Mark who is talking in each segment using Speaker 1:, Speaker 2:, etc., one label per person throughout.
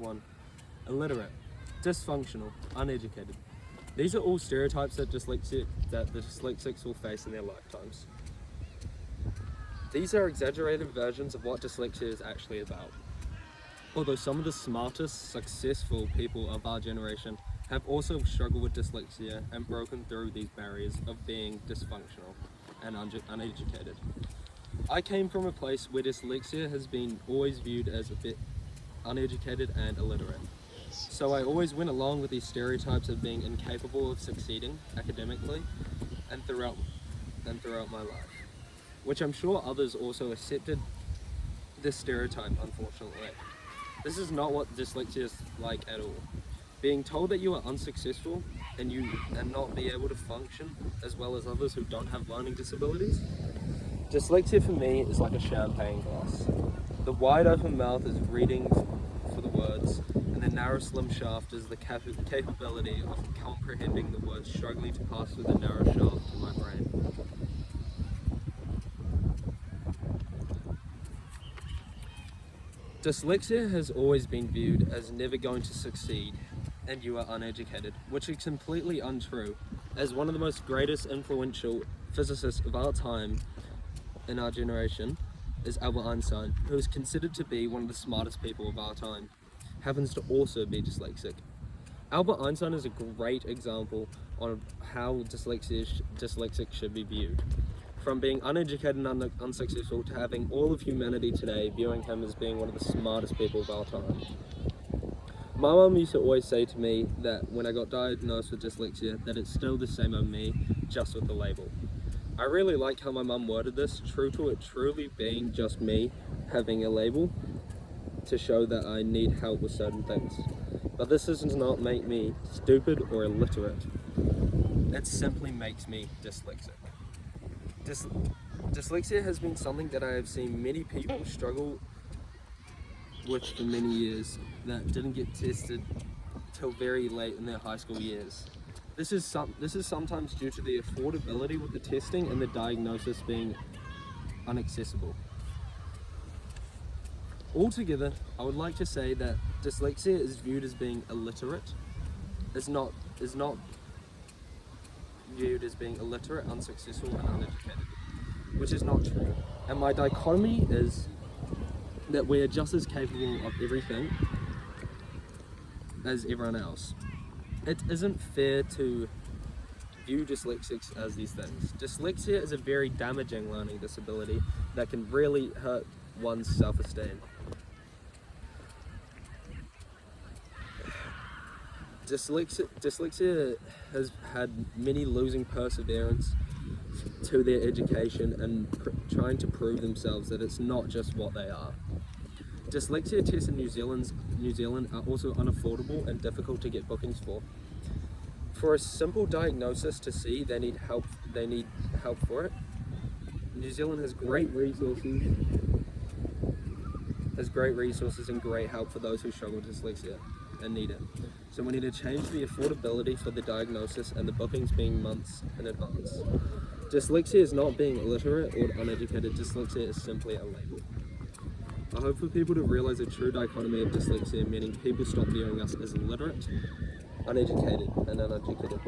Speaker 1: 1. Illiterate, dysfunctional, uneducated. These are all stereotypes that the dyslexics will face in their lifetimes. These are exaggerated versions of what dyslexia is actually about. Although some of the smartest, successful people of our generation have also struggled with dyslexia and broken through these barriers of being dysfunctional and uneducated. I came from a place where dyslexia has been always viewed as a bit uneducated and illiterate. So I always went along with these stereotypes of being incapable of succeeding academically and throughout my life, which I'm sure others also accepted this stereotype, unfortunately. This is not what dyslexia is like at all. Being told that you are unsuccessful and not be able to function as well as others who don't have learning disabilities. Dyslexia for me is like a champagne glass. The wide open mouth is reading for the words, and the narrow slim shaft is the capability of comprehending the words struggling to pass through the narrow shaft in my brain. Dyslexia has always been viewed as never going to succeed and you are uneducated, which is completely untrue, as one of the most greatest influential physicists of our time in our generation is Albert Einstein, who is considered to be one of the smartest people of our time, happens to also be dyslexic. Albert Einstein is a great example on how dyslexic should be viewed. From being uneducated and unsuccessful to having all of humanity today viewing him as being one of the smartest people of our time. My mum used to always say to me that when I got diagnosed with dyslexia, that it's still the same on me, just with the label. I really like how my mum worded this, true to it truly being just me having a label to show that I need help with certain things. But this does not make me stupid or illiterate. It simply makes me dyslexic. Dyslexia has been something that I have seen many people struggle with for many years that didn't get tested till very late in their high school years. This is sometimes due to the affordability with the testing and the diagnosis being inaccessible. Altogether, I would like to say that dyslexia is viewed as being illiterate, is not viewed as being illiterate, unsuccessful, and uneducated, which is not true. And my dichotomy is that we are just as capable of everything as everyone else. It isn't fair to view dyslexics as these things. Dyslexia is a very damaging learning disability that can really hurt one's self-esteem. Dyslexia has had many losing perseverance to their education and trying to prove themselves that it's not just what they are. Dyslexia tests in New Zealand are also unaffordable and difficult to get bookings for. For a simple diagnosis to see, they need help for it. New Zealand has great resources and great help for those who struggle with dyslexia and need it. So we need to change the affordability for the diagnosis and the bookings being months in advance. Dyslexia is not being illiterate or uneducated, dyslexia is simply a label. I hope for people to realise the true dichotomy of dyslexia, meaning people stop viewing us as illiterate, uneducated, and uneducated.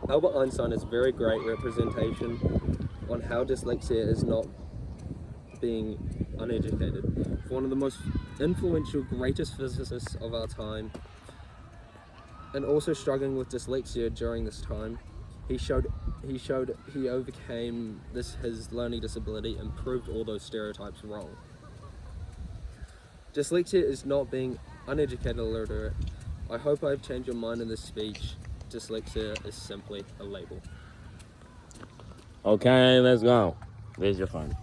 Speaker 1: Albert Einstein is a very great representation on how dyslexia is not being uneducated. For one of the most influential, greatest physicists of our time, and also struggling with dyslexia during this time, he overcame his learning disability and proved all those stereotypes wrong. Dyslexia is not being uneducated or illiterate. I hope I've changed your mind in this speech. Dyslexia is simply a label.
Speaker 2: Okay, let's go. Where's your phone?